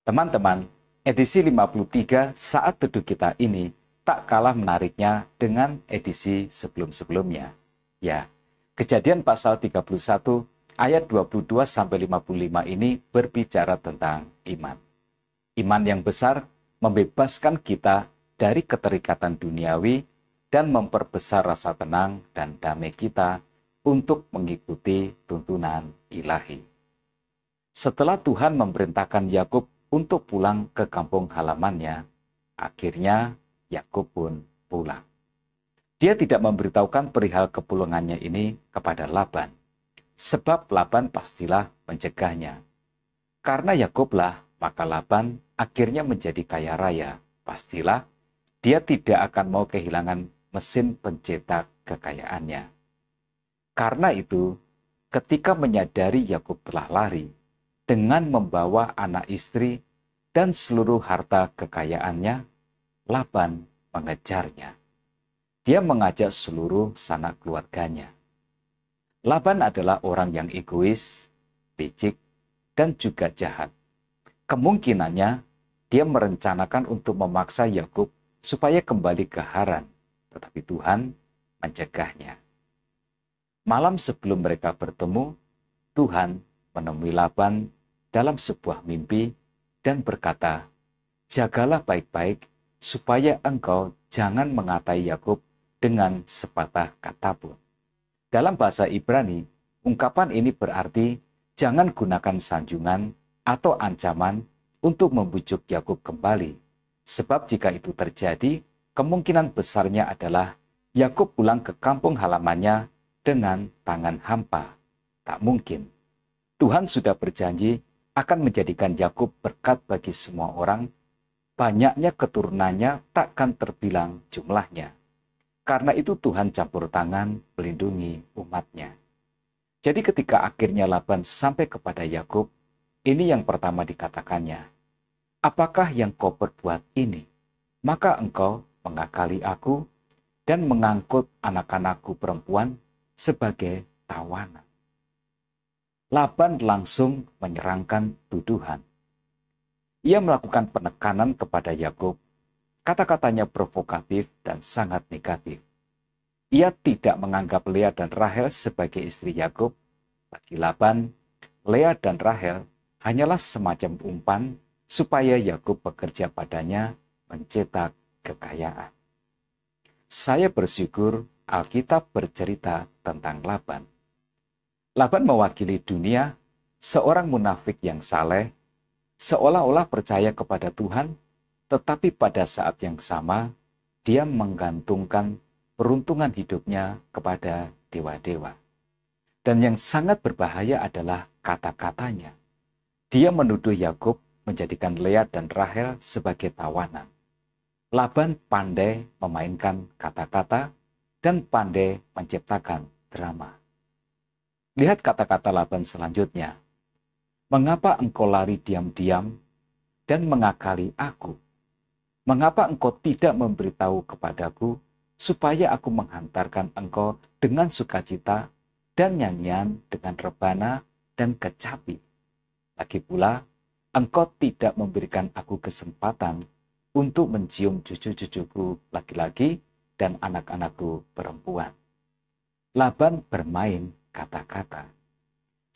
Teman-teman, edisi 53 saat teduh kita ini tak kalah menariknya dengan edisi sebelum-sebelumnya. Ya, Kejadian pasal 31 ayat 22-55 ini berbicara tentang iman. Iman yang besar membebaskan kita dari keterikatan duniawi dan memperbesar rasa tenang dan damai kita untuk mengikuti tuntunan ilahi. Setelah Tuhan memerintahkan Yakub untuk pulang ke kampung halamannya, akhirnya Yakub pun pulang. Dia tidak memberitahukan perihal kepulangannya ini kepada Laban, sebab Laban pastilah mencegahnya. Karena Yakublah, maka Laban akhirnya menjadi kaya raya. Pastilah dia tidak akan mau kehilangan mesin pencetak kekayaannya. Karena itu, ketika menyadari Yakub telah lari, dengan membawa anak istri dan seluruh harta kekayaannya, Laban mengejarnya. Dia mengajak seluruh sanak keluarganya. Laban adalah orang yang egois, licik, dan juga jahat. Kemungkinannya dia merencanakan untuk memaksa Yakub supaya kembali ke Haran, tetapi Tuhan mencegahnya. Malam sebelum mereka bertemu, Tuhan menemui Laban dalam sebuah mimpi dan berkata, "Jagalah baik-baik supaya engkau jangan mengatai Yakub dengan sepatah kata pun." Dalam bahasa Ibrani, ungkapan ini berarti jangan gunakan sanjungan atau ancaman untuk membujuk Yakub kembali. Sebab jika itu terjadi, kemungkinan besarnya adalah Yakub pulang ke kampung halamannya dengan tangan hampa. Tak mungkin. Tuhan sudah berjanji akan menjadikan Yakub berkat bagi semua orang. Banyaknya keturunannya takkan terbilang jumlahnya. Karena itu Tuhan campur tangan melindungi umatnya. Jadi ketika akhirnya Laban sampai kepada Yakub, ini yang pertama dikatakannya. "Apakah yang kau perbuat ini? Maka engkau mengakali aku dan mengangkut anak-anakku perempuan sebagai tawanan." Laban langsung menyerangkan tuduhan. Ia melakukan penekanan kepada Yakub. Kata-katanya provokatif dan sangat negatif. Ia tidak menganggap Lea dan Rahel sebagai istri Yakub. Bagi Laban, Lea dan Rahel hanyalah semacam umpan supaya Yakub bekerja padanya mencetak kekayaan. Saya bersyukur Alkitab bercerita tentang Laban. Laban mewakili dunia, seorang munafik yang saleh, seolah-olah percaya kepada Tuhan, tetapi pada saat yang sama, dia menggantungkan peruntungan hidupnya kepada dewa-dewa. Dan yang sangat berbahaya adalah kata-katanya. Dia menuduh Yakub menjadikan Lea dan Rahel sebagai tawanan. Laban pandai memainkan kata-kata dan pandai menciptakan drama. Lihat kata-kata Laban selanjutnya. "Mengapa engkau lari diam-diam dan mengakali aku? Mengapa engkau tidak memberitahu kepadaku supaya aku menghantarkan engkau dengan sukacita dan nyanyian dengan rebana dan kecapi? Lagi pula, engkau tidak memberikan aku kesempatan untuk mencium cucu-cucuku laki-laki dan anak-anakku perempuan." Laban bermain kata-kata.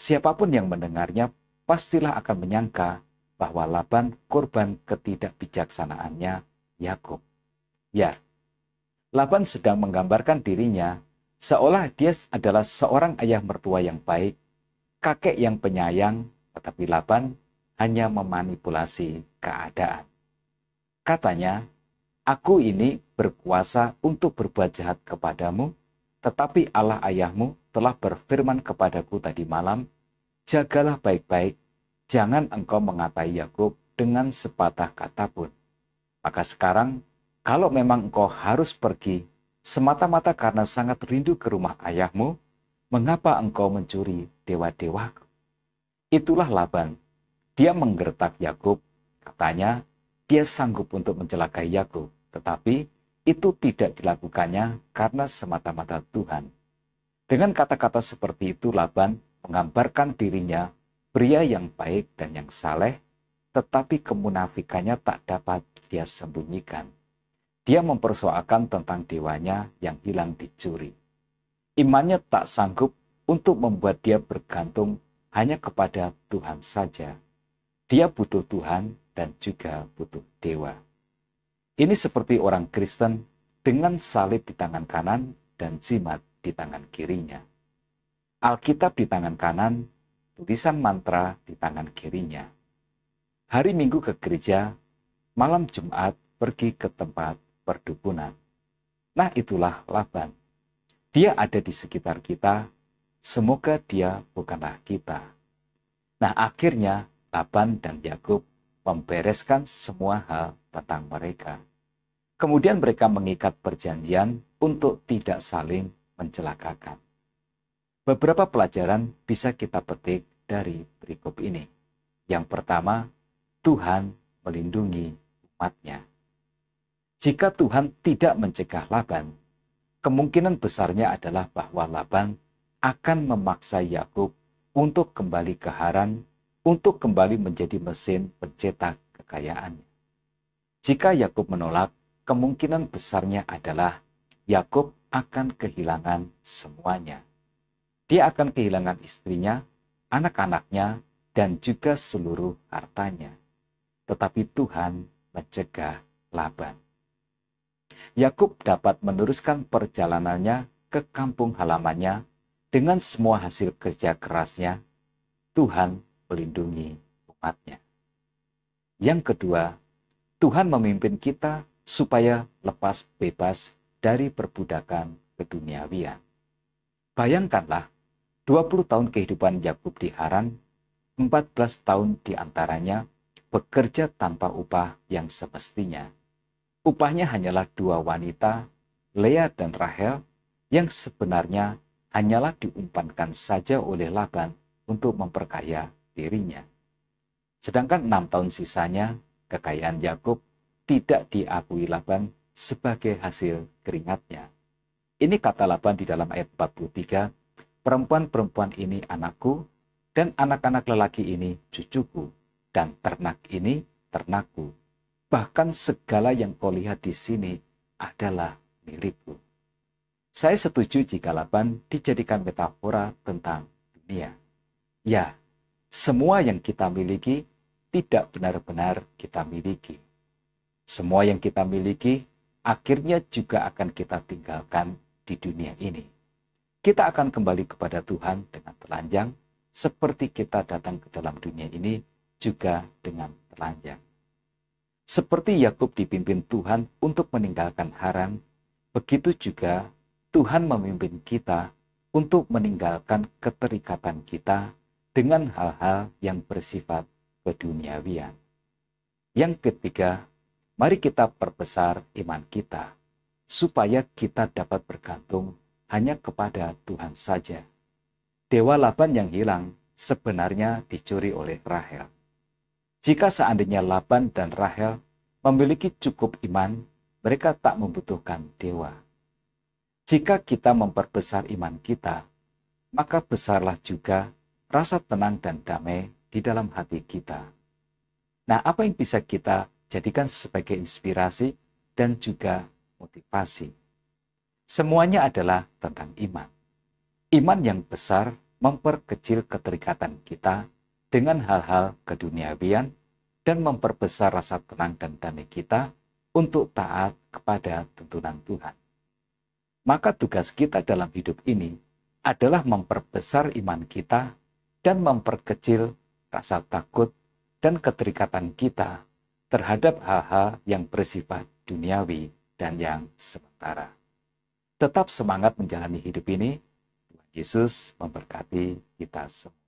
Siapapun yang mendengarnya pastilah akan menyangka bahwa Laban korban ketidakbijaksanaannya Yakub. Ya, Laban sedang menggambarkan dirinya seolah dia adalah seorang ayah mertua yang baik, kakek yang penyayang, tetapi Laban hanya memanipulasi keadaan. Katanya, "Aku ini berkuasa untuk berbuat jahat kepadamu, tetapi Allah ayahmu telah berfirman kepadaku tadi malam, jagalah baik-baik, jangan engkau mengatai Yakub dengan sepatah kata pun. Maka sekarang, kalau memang engkau harus pergi, semata-mata karena sangat rindu ke rumah ayahmu, mengapa engkau mencuri dewa-dewaku?" Itulah Laban. Dia menggertak Yakub, katanya dia sanggup untuk mencelakai Yakub, tetapi itu tidak dilakukannya karena semata-mata Tuhan. Dengan kata-kata seperti itu, Laban menggambarkan dirinya pria yang baik dan yang saleh, tetapi kemunafikannya tak dapat dia sembunyikan. Dia mempersoalkan tentang dewanya yang hilang dicuri. Imannya tak sanggup untuk membuat dia bergantung hanya kepada Tuhan saja. Dia butuh Tuhan dan juga butuh dewa. Ini seperti orang Kristen dengan salib di tangan kanan dan jimat di tangan kirinya. Alkitab di tangan kanan, tulisan mantra di tangan kirinya. Hari Minggu ke gereja, malam Jumat pergi ke tempat perdukunan. Nah, itulah Laban. Dia ada di sekitar kita, semoga dia bukanlah kita. Nah, akhirnya Laban dan Yakub membereskan semua hal tentang mereka. Kemudian mereka mengikat perjanjian untuk tidak saling mencelakakan. Beberapa pelajaran bisa kita petik dari perikop ini. Yang pertama, Tuhan melindungi umatnya. Jika Tuhan tidak mencegah Laban, kemungkinan besarnya adalah bahwa Laban akan memaksa Yakub untuk kembali ke Haran, untuk kembali menjadi mesin pencetak kekayaannya. Jika Yakub menolak, kemungkinan besarnya adalah Yakub akan kehilangan semuanya. Dia akan kehilangan istrinya, anak-anaknya, dan juga seluruh hartanya. Tetapi Tuhan mencegah Laban. Yakub dapat meneruskan perjalanannya ke kampung halamannya dengan semua hasil kerja kerasnya. Tuhan melindungi umatnya. Yang kedua, Tuhan memimpin kita supaya lepas bebas dari perbudakan keduniawian. Bayangkanlah, 20 tahun kehidupan Yakub di Haran, 14 tahun diantaranya bekerja tanpa upah yang semestinya. Upahnya hanyalah 2 wanita, Lea dan Rahel, yang sebenarnya hanyalah diumpankan saja oleh Laban untuk memperkaya dirinya. Sedangkan 6 tahun sisanya, kekayaan Yakub tidak diakui Laban sebagai hasil keringatnya. Ini kata Laban di dalam ayat 43, perempuan-perempuan ini anakku, dan anak-anak lelaki ini cucuku, dan ternak ini ternakku. Bahkan segala yang kau lihat di sini adalah milikku. Saya setuju jika Laban dijadikan metafora tentang dunia. Ya, semua yang kita miliki tidak benar-benar kita miliki. Semua yang kita miliki akhirnya juga akan kita tinggalkan di dunia ini. Kita akan kembali kepada Tuhan dengan telanjang, seperti kita datang ke dalam dunia ini juga dengan telanjang. Seperti Yakub dipimpin Tuhan untuk meninggalkan Haran, begitu juga Tuhan memimpin kita untuk meninggalkan keterikatan kita dengan hal-hal yang bersifat keduniawian. Yang ketiga, mari kita perbesar iman kita, supaya kita dapat bergantung hanya kepada Tuhan saja. Dewa Laban yang hilang sebenarnya dicuri oleh Rahel. Jika seandainya Laban dan Rahel memiliki cukup iman, mereka tak membutuhkan dewa. Jika kita memperbesar iman kita, maka besarlah juga rasa tenang dan damai di dalam hati kita. Nah, apa yang bisa kita jadikan sebagai inspirasi dan juga motivasi? Semuanya adalah tentang iman. Iman yang besar memperkecil keterikatan kita dengan hal-hal keduniawian dan memperbesar rasa tenang dan damai kita untuk taat kepada tuntunan Tuhan. Maka tugas kita dalam hidup ini adalah memperbesar iman kita dan memperkecil rasa takut dan keterikatan kita terhadap hal-hal yang bersifat duniawi dan yang sementara. Tetap semangat menjalani hidup ini. Tuhan Yesus memberkati kita semua.